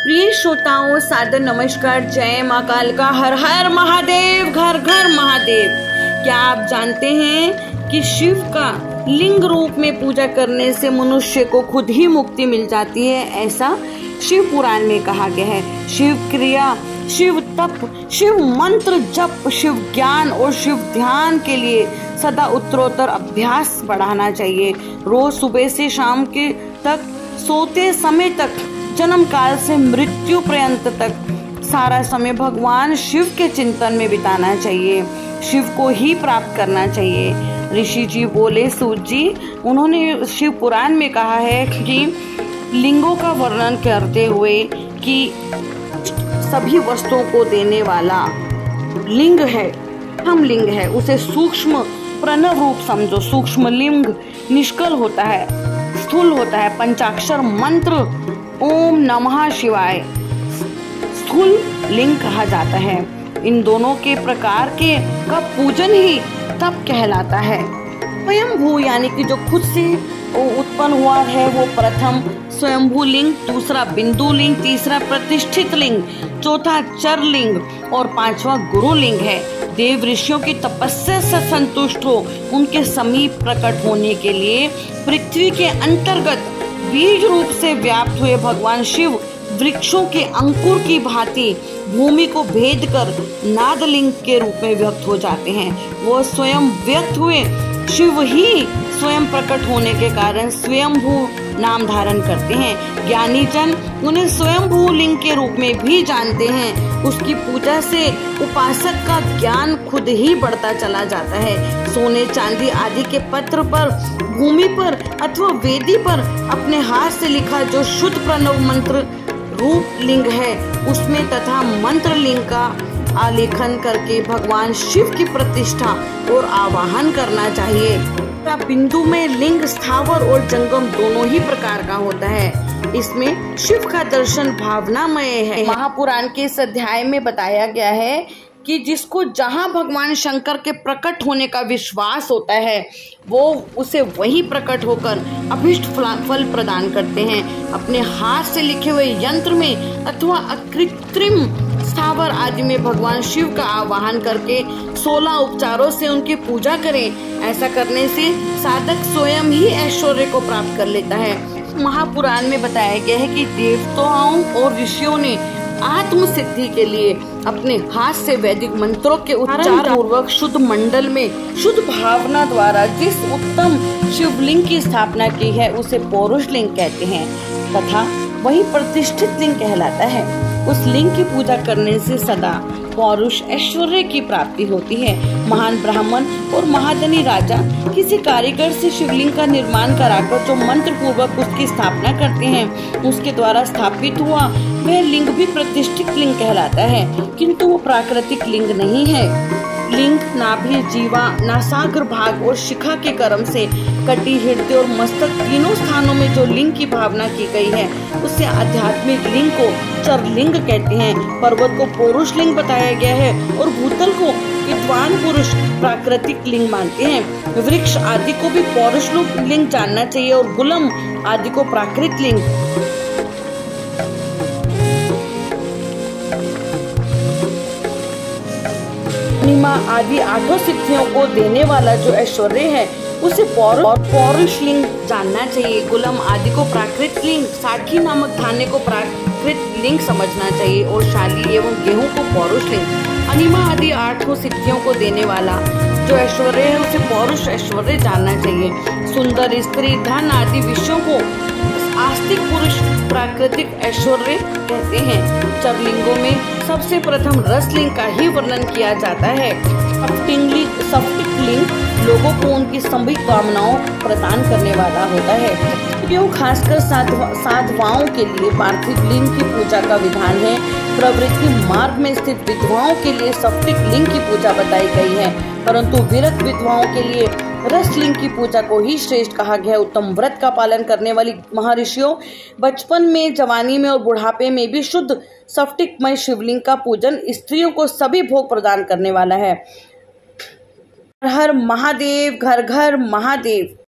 प्रिय श्रोताओं, सादर नमस्कार। जय मां कालिका, हर हर महादेव, घर घर महादेव। क्या आप जानते हैं कि शिव का लिंग रूप में पूजा करने से मनुष्य को खुद ही मुक्ति मिल जाती है? ऐसा शिव पुराण में कहा गया है। शिव क्रिया, शिव तप, शिव मंत्र जप, शिव ज्ञान और शिव ध्यान के लिए सदा उत्तरोत्तर अभ्यास बढ़ाना चाहिए। रोज सुबह से शाम के तक, सोते समय तक, जन्म काल से मृत्यु पर्यंत तक सारा समय भगवान शिव के चिंतन में बिताना चाहिए। शिव को ही प्राप्त करना चाहिए। ऋषि जी बोले, सूत जी, उन्होंने शिव पुराण में कहा है कि लिंगों का वर्णन करते हुए कि सभी वस्तुओं को देने वाला लिंग है, हम लिंग है, उसे सूक्ष्म प्रणव रूप समझो। सूक्ष्म लिंग निष्कल होता है, स्थूल होता है। पंचाक्षर मंत्र ओम नमः शिवाय स्थूल लिंग कहा जाता है। इन दोनों के प्रकार के का पूजन ही तप कहलाता है। स्वयंभू यानी कि जो खुद से उत्पन्न हुआ है वो प्रथम स्वयंभू लिंग, दूसरा बिंदु लिंग, तीसरा प्रतिष्ठित लिंग, चौथा चर लिंग और पांचवा गुरु लिंग है। देव ऋषियों की तपस्या से संतुष्ट हो उनके समीप प्रकट होने के लिए पृथ्वी के अंतर्गत बीज रूप से व्याप्त हुए भगवान शिव वृक्षों के अंकुर की भांति भूमि को भेद कर नादलिंग के रूप में व्यक्त हो जाते हैं। वो स्वयं व्यक्त हुए शिव ही स्वयं प्रकट होने के कारण स्वयंभू नाम धारण करते हैं। ज्ञानी जन उन्हें स्वयंभू लिंग के रूप में भी जानते हैं। उसकी पूजा से उपासक का ज्ञान खुद ही बढ़ता चला जाता है। सोने चांदी आदि के पत्र पर, भूमि पर अथवा वेदी पर अपने हाथ से लिखा जो शुद्ध प्रणव मंत्र रूप लिंग है, उसमें तथा मंत्र लिंग का आलेखन करके भगवान शिव की प्रतिष्ठा और आवाहन करना चाहिए। बिंदु में लिंग स्थावर और जंगम दोनों ही प्रकार का होता है। इसमें शिव का दर्शन भावनामय है। महापुराण के इस अध्याय में बताया गया है कि जिसको जहाँ भगवान शंकर के प्रकट होने का विश्वास होता है वो उसे वही प्रकट होकर अभिष्ट फल प्रदान करते हैं। अपने हाथ से लिखे हुए यंत्र में अथवा अकृत्रिम स्थावर आदि में भगवान शिव का आवाहन करके 16 उपचारों से उनकी पूजा करें। ऐसा करने से साधक स्वयं ही ऐश्वर्य को प्राप्त कर लेता है। महापुराण में बताया गया है कि देवताओं और ऋषियों ने आत्म सिद्धि के लिए अपने हाथ से वैदिक मंत्रों के उच्चारण पूर्वक शुद्ध मंडल में शुद्ध भावना द्वारा जिस उत्तम शिवलिंग की स्थापना की है उसे पौरुष लिंग कहते हैं तथा वही प्रतिष्ठित लिंग कहलाता है। उस लिंग की पूजा करने से सदा पौरुष ऐश्वर्य की प्राप्ति होती है। महान ब्राह्मण और महाधनी राजा किसी कारीगर से शिवलिंग का निर्माण कराकर जो मंत्र पूर्वक उसकी स्थापना करते हैं, उसके द्वारा स्थापित हुआ वह लिंग भी प्रतिष्ठित लिंग कहलाता है, किंतु वो प्राकृतिक लिंग नहीं है। लिंग नाभि, जीवा, नासाग्र भाग और शिखा के क्रम से कटी, हृदय और मस्तक तीनों स्थानों में जो लिंग की भावना की गई है उसे आध्यात्मिक लिंग को चर लिंग कहते हैं। पर्वत को पौरुष लिंग बताया गया है और भूतल को विद्वान पुरुष प्राकृतिक लिंग मानते हैं। वृक्ष आदि को भी पौरुष लिंग जानना चाहिए और गुलम आदि को प्राकृत लिंग। अनिमा आदि आठों सिद्धियों को देने वाला जो ऐश्वर्य है उसे पौरुष लिंग जानना चाहिए। गुलम आदि को प्राकृत लिंग, साठी नामक धान्य को प्राकृत लिंग समझना चाहिए और शाली एवं गेहूं को पौरुष लिंग। अनिमा आदि आठों सिद्धियों को देने वाला जो ऐश्वर्य है उसे पौरुष ऐश्वर्य जानना चाहिए। सुंदर स्त्री, धन आदि विषयों को आस्तिक पुरुष प्राकृतिक ऐश्वर्य कहते हैं। चरलिंगों में सबसे प्रथम रसलिंग का ही वर्णन किया जाता है। सप्तिक लिंग लोगों को उनकी सभी कामनाओं प्रदान करने वाला होता है। क्यों खासकर साधवाओं के लिए पार्थिव लिंग की पूजा का विधान है। प्रवृत्ति मार्ग में स्थित विधवाओं के लिए सप्तिक लिंग की पूजा बताई गई है, परंतु विरक्त विधवाओं के लिए रसलिंग की पूजा को ही श्रेष्ठ कहा गया है। उत्तम व्रत का पालन करने वाली महर्षियों बचपन में, जवानी में और बुढ़ापे में भी शुद्ध सप्तिकमय शिवलिंग का पूजन स्त्रियों को सभी भोग प्रदान करने वाला है। हर हर महादेव, घर घर महादेव।